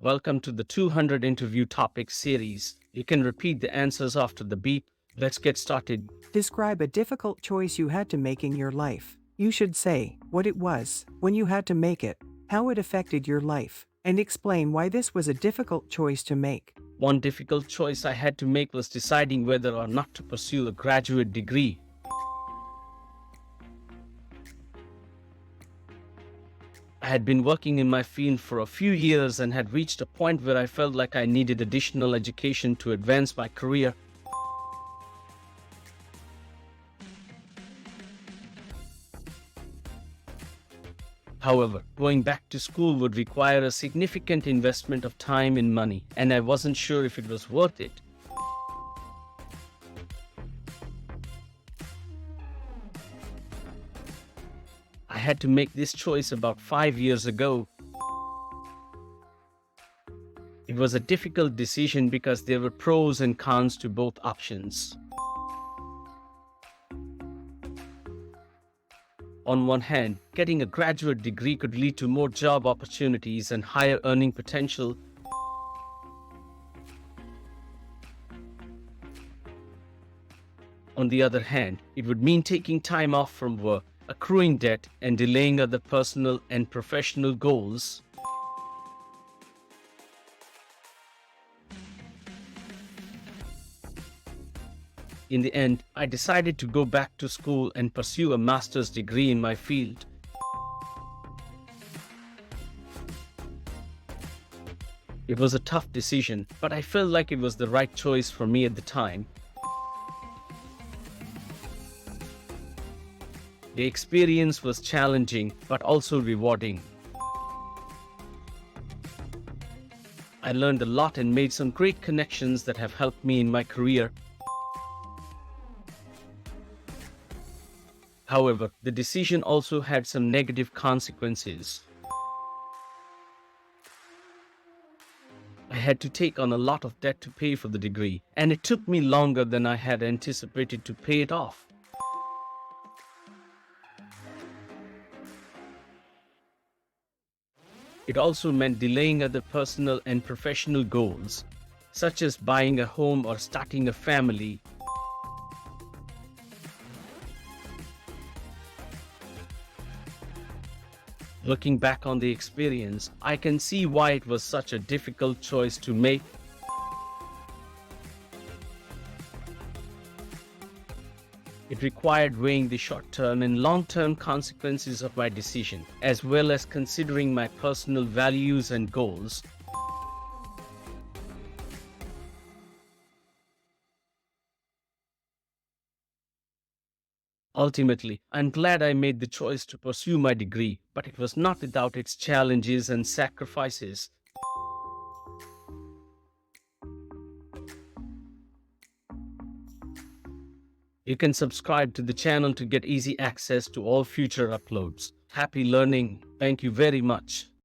Welcome to the 200 interview topic series. You can repeat the answers after the beep. Let's get started. Describe a difficult choice you had to make in your life. You should say what it was, when you had to make it, how it affected your life, and explain why this was a difficult choice to make. One difficult choice I had to make was deciding whether or not to pursue a graduate degree. I had been working in my field for a few years and had reached a point where I felt like I needed additional education to advance my career. However, going back to school would require a significant investment of time and money, and I wasn't sure if it was worth it. I had to make this choice about 5 years ago. It was a difficult decision because there were pros and cons to both options. On one hand, getting a graduate degree could lead to more job opportunities and higher earning potential. On the other hand, it would mean taking time off from work, accruing debt, and delaying other personal and professional goals. In the end, I decided to go back to school and pursue a master's degree in my field. It was a tough decision, but I felt like it was the right choice for me at the time. The experience was challenging, but also rewarding. I learned a lot and made some great connections that have helped me in my career. However, the decision also had some negative consequences. I had to take on a lot of debt to pay for the degree, and it took me longer than I had anticipated to pay it off. It also meant delaying other personal and professional goals, such as buying a home or starting a family. Looking back on the experience, I can see why it was such a difficult choice to make. It required weighing the short-term and long-term consequences of my decision, as well as considering my personal values and goals. Ultimately, I'm glad I made the choice to pursue my degree, but it was not without its challenges and sacrifices. You can subscribe to the channel to get easy access to all future uploads. Happy learning. Thank you very much.